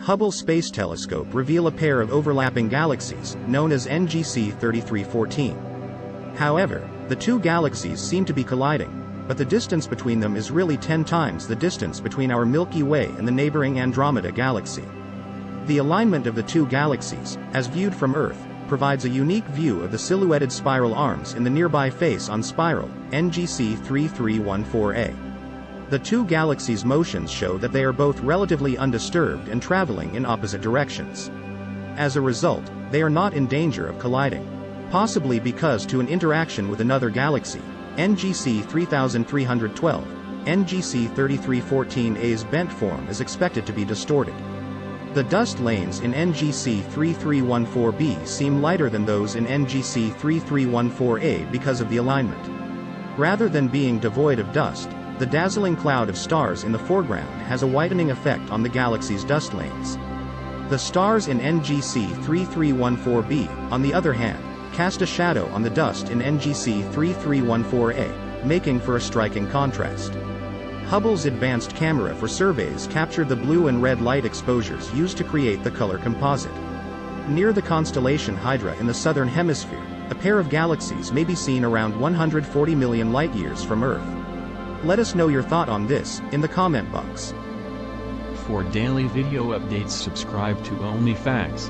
Hubble Space Telescope reveal a pair of overlapping galaxies, known as NGC 3314. However, the two galaxies seem to be colliding, but the distance between them is really 10 times the distance between our Milky Way and the neighboring Andromeda galaxy. The alignment of the two galaxies, as viewed from Earth, provides a unique view of the silhouetted spiral arms in the nearby face-on spiral, NGC 3314a. The two galaxies' motions show that they are both relatively undisturbed and traveling in opposite directions. As a result, they are not in danger of colliding. Possibly because to an interaction with another galaxy, NGC 3312, NGC 3314a's bent form is expected to be distorted. The dust lanes in NGC 3314b seem lighter than those in NGC 3314a because of the alignment. Rather than being devoid of dust, the dazzling cloud of stars in the foreground has a whitening effect on the galaxy's dust lanes. The stars in NGC 3314b, on the other hand, cast a shadow on the dust in NGC 3314a, making for a striking contrast. Hubble's advanced camera for surveys captured the blue and red light exposures used to create the color composite. Near the constellation Hydra in the southern hemisphere, a pair of galaxies may be seen around 140 million light-years from Earth. Let us know your thought on this in the comment box. For daily video updates, subscribe to Only Facts.